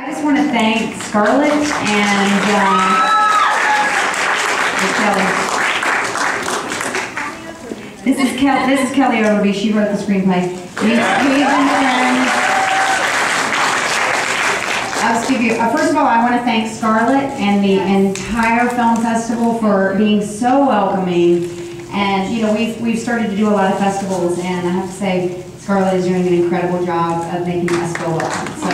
I just want to thank Scarlett and Kelly. This is Kellie Overbey. She wrote the screenplay. We've been friends. First of all, I want to thank Scarlett and the entire film festival for being so welcoming. And you know, we've started to do a lot of festivals, and I have to say, Scarlett is doing an incredible job of making us feel welcome. So,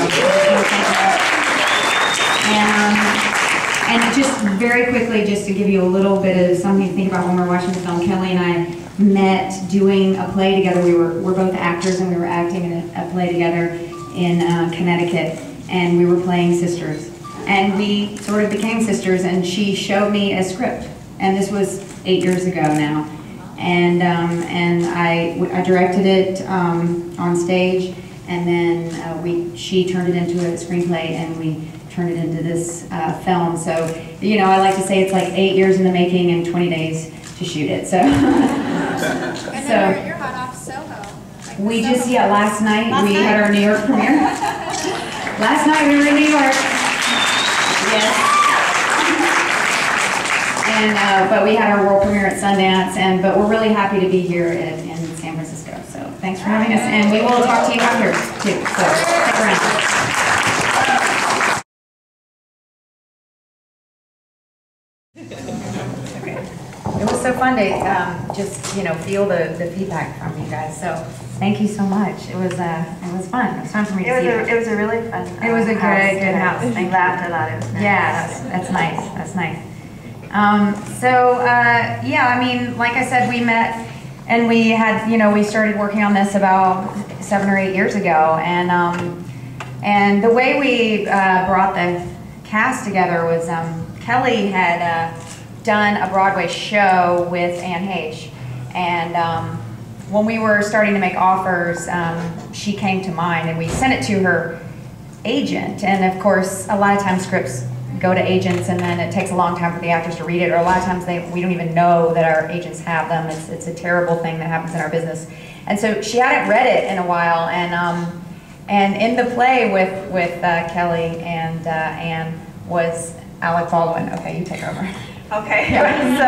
and just very quickly, just to give you a little bit of something to think about when we're watching the film, Kelly and I met doing a play together. We're both actors, and we were acting in a play together in Connecticut, and we were playing sisters. And we sort of became sisters, and she showed me a script, and this was 8 years ago now. And I directed it on stage, and then she turned it into a screenplay, and we turned it into this film. So, you know, I like to say it's like 8 years in the making and 20 days to shoot it. So, and then you're hot off Soho. Like we just, last night we had our New York premiere. Last night we were in New York. Yes. And, but we had our world premiere at Sundance, but we're really happy to be here in San Francisco. So thanks for having us, and we will talk to you after too. So stick around. Okay. It was so fun to just feel the feedback from you guys. So thank you so much. It was fun. It was fun for me to see. It was a really fun. It was a good house. We laughed a lot. It was nice. Yeah, that's nice. That's nice. Yeah, I mean, like I said, we met and we had, we started working on this about 7 or 8 years ago, and the way we brought the cast together was Kelly had done a Broadway show with Anne Heche, and when we were starting to make offers, she came to mind, and we sent it to her agent, and of course, a lot of times scripts go to agents, and then it takes a long time for the actors to read it, or a lot of times we don't even know that our agents have them. It's a terrible thing that happens in our business. And so she hadn't read it in a while, and in the play with Kelly and Anne was Alec Baldwin. Okay, you take over. Okay, so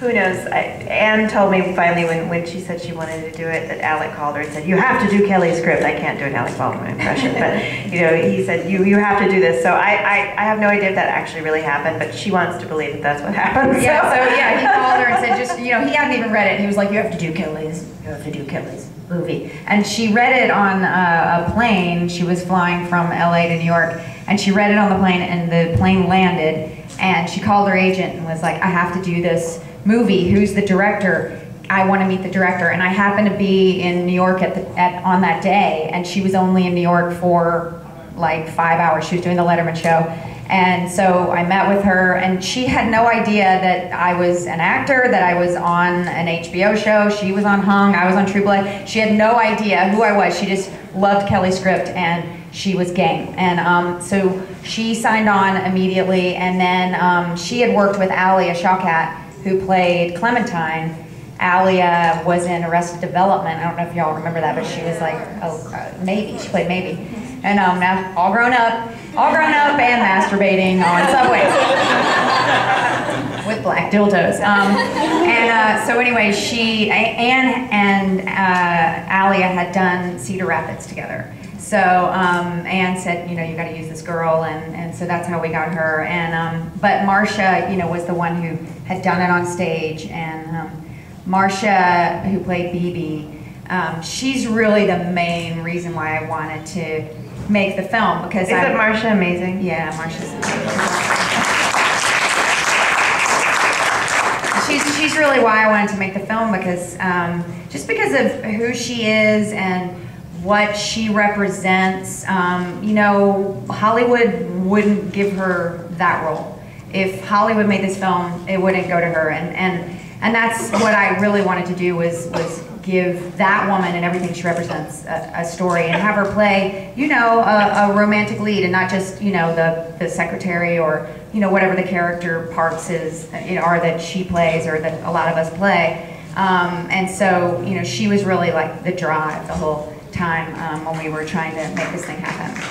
who knows, Anne told me finally when she said she wanted to do it, that Alec called her and said, you have to do Kelly's script. I can't do an Alec Baldwin impression, but he said, you have to do this. So I have no idea if that actually really happened, but she wants to believe that that's what happened. Yeah, so yeah, he called her and said, he hadn't even read it, and he was like, you have to do Kelly's movie. And she read it on a plane. She was flying from LA to New York, and she read it on the plane, and the plane landed, and she called her agent and was like, I have to do this movie. Who's the director? I want to meet the director. And I happened to be in New York on that day, and she was only in New York for like 5 hours. She was doing the Letterman show. And so I met with her, and she had no idea that I was an actor, that I was on an HBO show. She was on Hung, I was on True Blood. She had no idea who I was. She just loved Kelly's script, and she was game. And so she signed on immediately, and then she had worked with Alia Shawkat, who played Clementine. Alia was in Arrested Development. I don't know if y'all remember that, but she was like Maybe. She played Maybe. And now all grown up and masturbating on subways with black dildos. So anyway, Anne and Alia had done Cedar Rapids together. So Anne said, you got to use this girl, and so that's how we got her. And but Marcia, was the one who had done it on stage, and Marcia, who played BB, she's really the main reason why I wanted to make the film, because Isn't Marcia amazing? Yeah, Marcia's amazing. She's really why I wanted to make the film, because just because of who she is and what she represents. Hollywood wouldn't give her that role. If Hollywood made this film, it wouldn't go to her, and that's what I really wanted to do, was give that woman and everything she represents a story, and have her play, a romantic lead, and not just, the secretary, or, whatever the character parts are that she plays, or that a lot of us play. And so, she was really like the drive the whole time when we were trying to make this thing happen. So.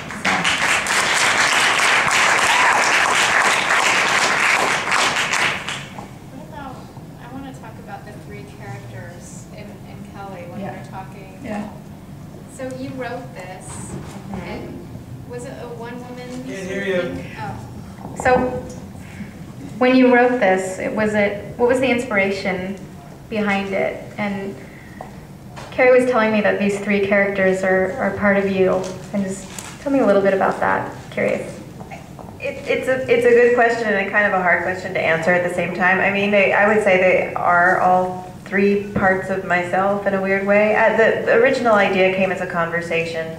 Can't hear you. So, when you wrote this, what was the inspiration behind it? And Carrie was telling me that these three characters are part of you, and just tell me a little bit about that. Curious. It's a good question and a kind of a hard question to answer at the same time. I mean, I would say they are all three parts of myself in a weird way. The original idea came as a conversation,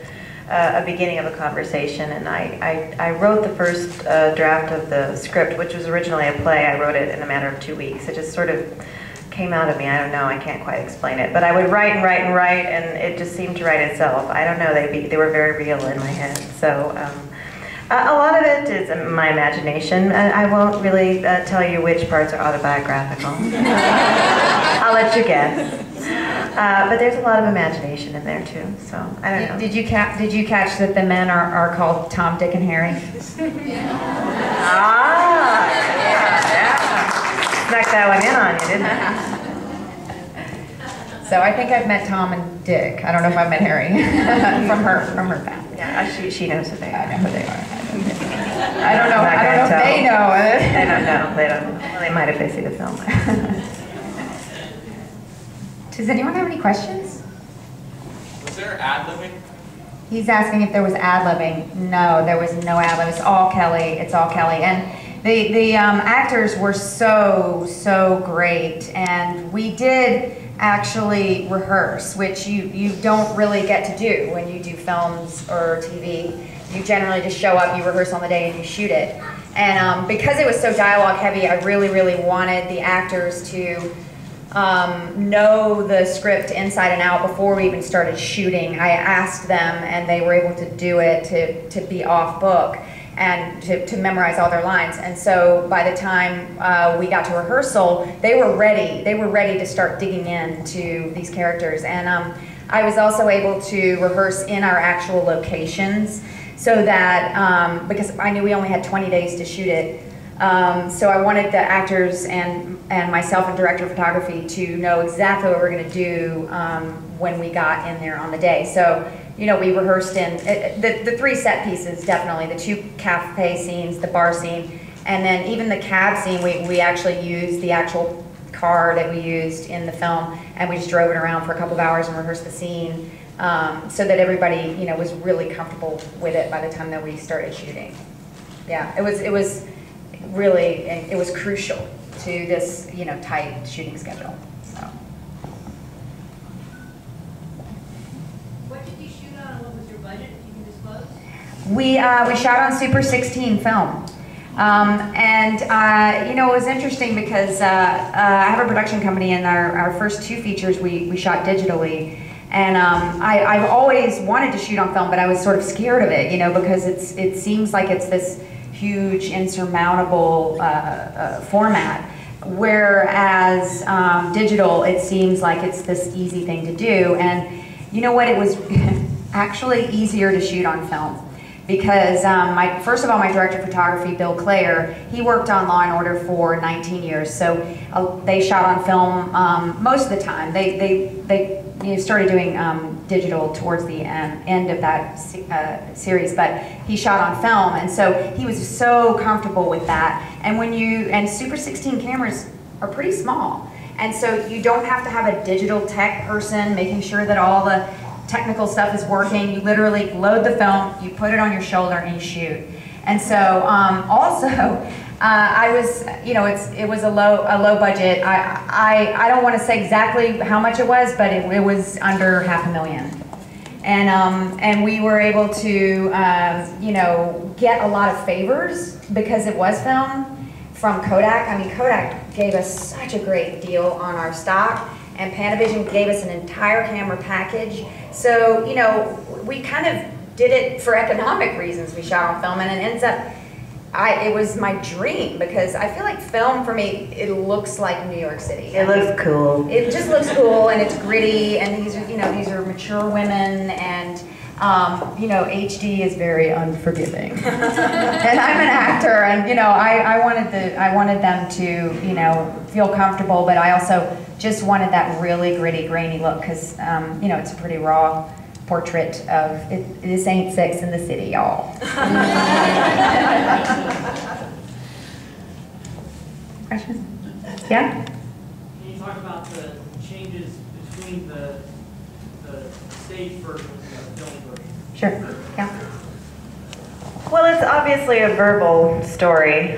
a beginning of a conversation, and I wrote the first draft of the script, which was originally a play. I wrote it in a matter of 2 weeks. It just sort of came out of me. I don't know. I can't quite explain it. But I would write and write and write, and it just seemed to write itself. I don't know. They were very real in my head. So a lot of it is my imagination. I won't really tell you which parts are autobiographical. I'll let you guess. But there's a lot of imagination in there too. So I don't know. Did you catch that the men are called Tom, Dick, and Harry? Ah, yeah. Snuck that one in on you, didn't I? So I think I've met Tom and Dick. I don't know if I've met Harry from her family. Yeah, she knows who they are. I know who they are. I don't know if they know it. They don't know. They don't. Well, they might if they see the film. Does anyone have any questions? Was there ad-libbing? He's asking if there was ad-libbing. No, there was no ad-lib. It's all Kelly. It's all Kelly. And the actors were so great. And we did actually rehearse, which you don't really get to do when you do films or TV. You generally just show up, you rehearse on the day, and you shoot it. And because it was so dialogue heavy, I really wanted the actors to know the script inside and out before we even started shooting. I asked them, and they were able to do it to be off book and to memorize all their lines. And so by the time we got to rehearsal, they were ready. They were ready to start digging into these characters. And I was also able to rehearse in our actual locations, so that because I knew we only had 20 days to shoot it. So I wanted the actors and myself and director of photography to know exactly what we're going to do when we got in there on the day. So, you know, we rehearsed in the three set pieces, definitely. The 2 cafe scenes, the bar scene, and then even the cab scene, we actually used the actual car that we used in the film, and we just drove it around for a couple of hours and rehearsed the scene so that everybody, you know, was really comfortable with it by the time that we started shooting. Yeah, it was really, it was crucial to this, you know, tight shooting schedule. So. What did you shoot on? What was your budget, if you can disclose? We shot on Super 16 film. You know, it was interesting because I have a production company, and our first 2 features we shot digitally. And I've always wanted to shoot on film, but I was sort of scared of it, you know, because it seems like it's this huge, insurmountable format. Whereas digital, it seems like it's this easy thing to do. And you know what? It was actually easier to shoot on film. Because first of all, my director of photography, Bill Clare, he worked on Law and Order for 19 years. So they shot on film most of the time. They started doing digital towards the end of that series, but he shot on film, and so he was so comfortable with that. And Super 16 cameras are pretty small, and so you don't have to have a digital tech person making sure that all the technical stuff is working. You literally load the film, you put it on your shoulder, and you shoot. And so also, I was, you know, it was a low budget. I don't want to say exactly how much it was, but it was under $500,000. And we were able to, you know, get a lot of favors because it was film from Kodak. I mean, Kodak gave us such a great deal on our stock, and Panavision gave us an entire camera package. So, you know, we kind of did it for economic reasons. We shot on film, and it ends up, it was my dream, because I feel like film for me, it looks like New York City. It looks cool. It just looks cool, and it's gritty, and these are, you know, these are mature women, and you know, HD is very unforgiving. And I'm an actor, and you know, I wanted them to, you know, feel comfortable, but I also just wanted that really gritty, grainy look, because you know, it's a pretty raw portrait of it. This ain't Sex in the City, y'all. Yeah? Can you talk about the changes between the stage version and the film version? Sure. Yeah. Well, it's obviously a verbal story,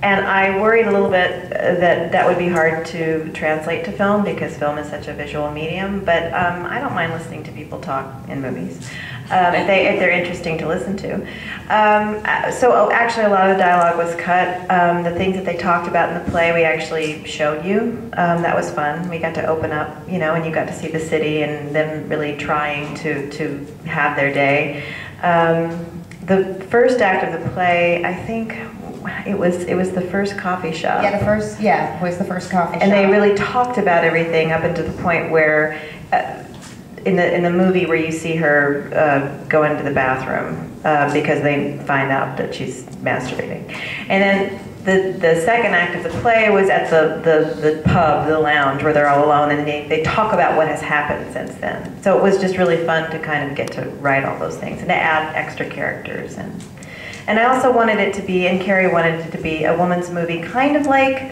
and I worried a little bit that would be hard to translate to film because film is such a visual medium, but I don't mind listening to people talk in movies if they're interesting to listen to. Actually a lot of the dialogue was cut. The things that they talked about in the play we actually showed you. That was fun. We got to open up, and you got to see the city and them really trying to have their day. The first act of the play, I think it was the first coffee shop. Yeah, it was the first coffee shop. And they really talked about everything up until the point where, in the movie where you see her go into the bathroom because they find out that she's masturbating. And then the second act of the play was at the pub, the lounge, where they're all alone, and they talk about what has happened since then. So it was just really fun to kind of get to write all those things and to add extra characters. And I also wanted it to be, and Carrie wanted it to be, a woman's movie, kind of like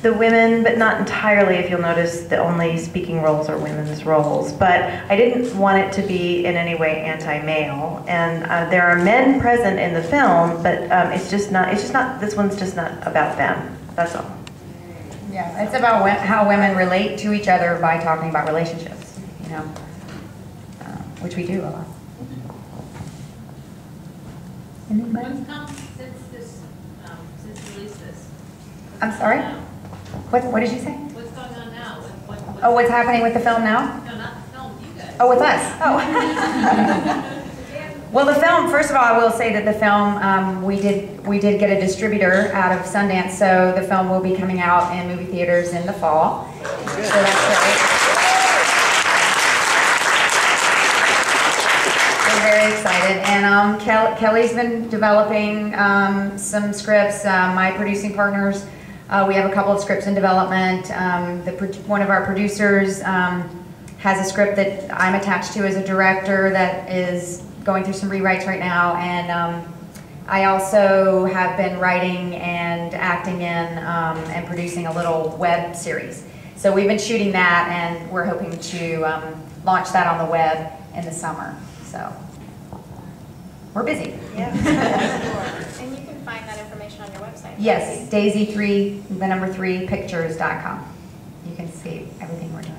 The Women, but not entirely. If you'll notice, the only speaking roles are women's roles. But I didn't want it to be in any way anti-male. And there are men present in the film, but it's just not. This one's just not about them. That's all. Yeah, it's about how women relate to each other by talking about relationships, which we do a lot. Anybody? What's come since you released this? I'm sorry? What did you say? What's going on now? Oh, what's happening with the film now? No, not the film, you guys. Oh, with us. Oh. Well, the film, first of all, I will say that the film, we did get a distributor out of Sundance, so the film will be coming out in movie theaters in the fall. So that's great. We're very excited. And Kellie's been developing some scripts. My producing partners, we have a couple of scripts in development. One of our producers has a script that I'm attached to as a director that is going through some rewrites right now, and I also have been writing and acting in and producing a little web series. So we've been shooting that, and we're hoping to launch that on the web in the summer. So we're busy. Yeah. And you can find that information on your website. Yes, daisy3, the number 3, pictures.com. You can see everything we're doing.